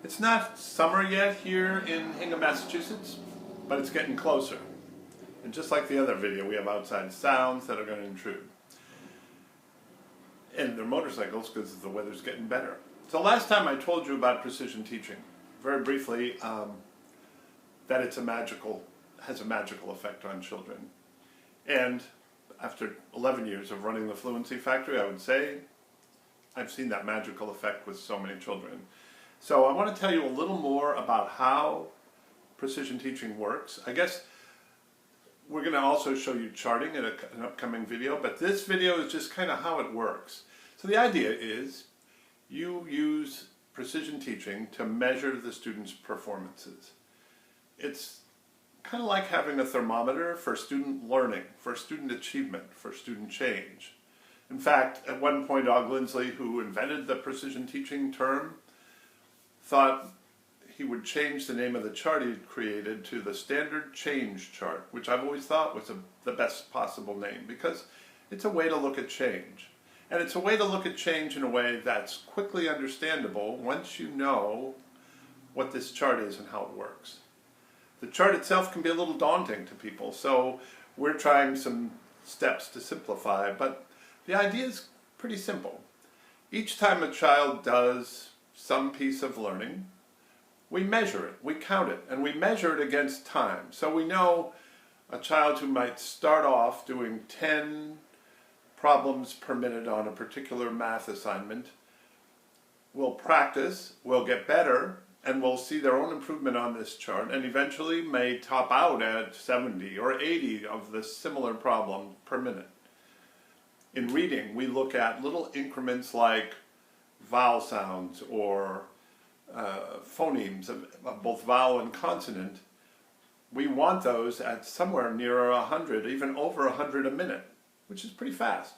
It's not summer yet here in Hingham, Massachusetts, but it's getting closer. And just like the other video, we have outside sounds that are going to intrude. And they're motorcycles because the weather's getting better. So last time I told you about precision teaching, very briefly, that has a magical effect on children. And after 11 years of running the Fluency factory, I would say I've seen that magical effect with so many children. So I want to tell you a little more about how precision teaching works. I guess we're going to also show you charting in an upcoming video, but this video is just kind of how it works. So the idea is you use precision teaching to measure the student's performances. It's kind of like having a thermometer for student learning, for student achievement, for student change. In fact, at one point, Og Lindsley, who invented the precision teaching term, thought he would change the name of the chart he'd created to the Standard Change Chart, which I've always thought was the best possible name because it's a way to look at change. And it's a way to look at change in a way that's quickly understandable once you know what this chart is and how it works. The chart itself can be a little daunting to people, so we're trying some steps to simplify, but the idea is pretty simple. Each time a child does some piece of learning, we measure it, we count it, and we measure it against time. So we know a child who might start off doing 10 problems per minute on a particular math assignment will practice, will get better, and will see their own improvement on this chart, and eventually may top out at 70 or 80 of the similar problem per minute. In reading, we look at little increments like vowel sounds or phonemes of both vowel and consonant. We want those at somewhere near 100, even over 100 a minute, which is pretty fast.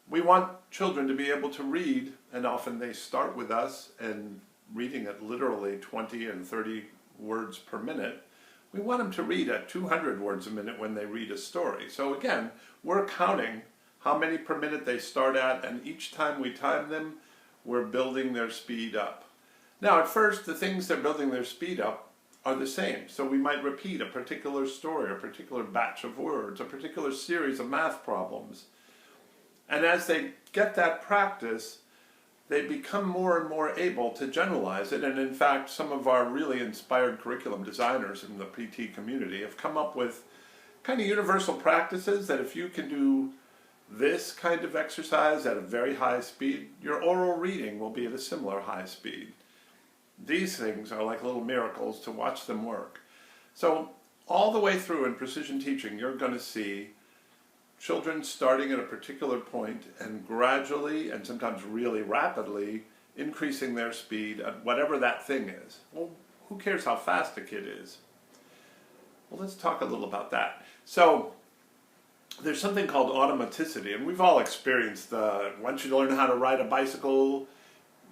We want children to be able to read, and often they start with us and reading at literally 20 and 30 words per minute. We want them to read at 200 words a minute when they read a story. So again, we're counting how many per minute they start at, and each time we time them, we're building their speed up. Now at first, the things that are building their speed up are the same. So we might repeat a particular story, a particular batch of words, a particular series of math problems. And as they get that practice, they become more and more able to generalize it. And in fact, some of our really inspired curriculum designers in the PT community have come up with kind of universal practices that if you can do this kind of exercise at a very high speed, your oral reading will be at a similar high speed. These things are like little miracles to watch them work. So all the way through in precision teaching, you're going to see children starting at a particular point and gradually and sometimes really rapidly increasing their speed at whatever that thing is. Well, who cares how fast a kid is? Well, let's talk a little about that. So there's something called automaticity, and we've all experienced once you learn how to ride a bicycle,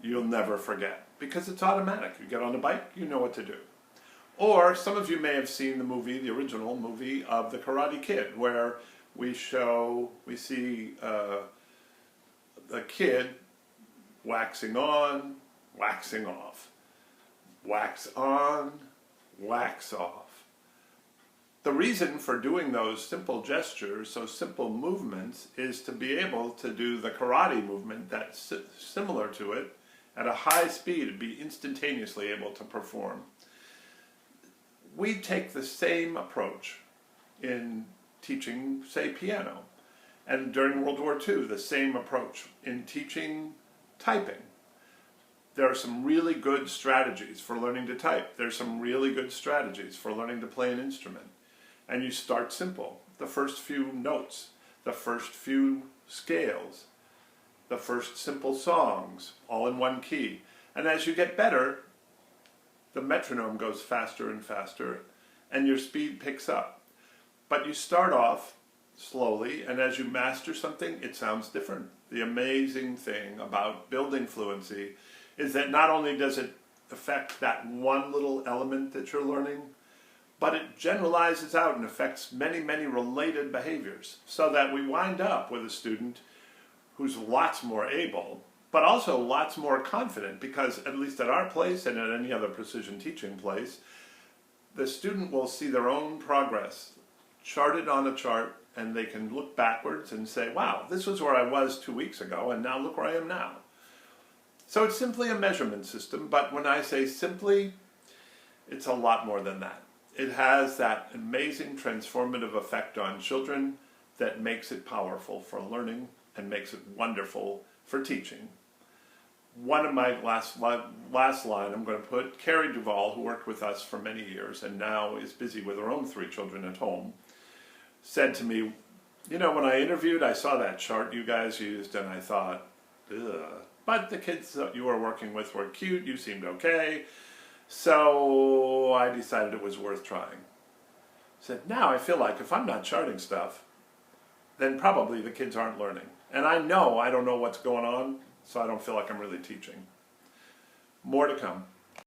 you'll never forget because it's automatic. You get on a bike, you know what to do. Or some of you may have seen the movie, the original movie of The Karate Kid, where we see a kid waxing on, waxing off, wax on, wax off. The reason for doing those simple gestures, those simple movements, is to be able to do the karate movement that's similar to it at a high speed and be instantaneously able to perform. We take the same approach in teaching, say, piano. And during World War II, the same approach in teaching typing. There are some really good strategies for learning to type. There's some really good strategies for learning to play an instrument. And you start simple. The first few notes, the first few scales, the first simple songs, all in one key. And as you get better, the metronome goes faster and faster, and your speed picks up. But you start off slowly, and as you master something, it sounds different. The amazing thing about building fluency is that not only does it affect that one little element that you're learning, but it generalizes out and affects many, many related behaviors, so that we wind up with a student who's lots more able but also lots more confident, because at least at our place and at any other precision teaching place, the student will see their own progress charted on a chart, and they can look backwards and say, wow, this was where I was 2 weeks ago, and now look where I am now. So it's simply a measurement system, but when I say simply, it's a lot more than that. It has that amazing transformative effect on children that makes it powerful for learning and makes it wonderful for teaching. One of my last line I'm going to put, Carrie Duvall, who worked with us for many years and now is busy with her own 3 children at home, said to me, you know, when I interviewed, I saw that chart you guys used and I thought, ugh. But the kids that you were working with were cute, you seemed okay, so I decided it was worth trying. I said, now I feel like if I'm not charting stuff, then probably the kids aren't learning. And I know I don't know what's going on, so I don't feel like I'm really teaching. More to come.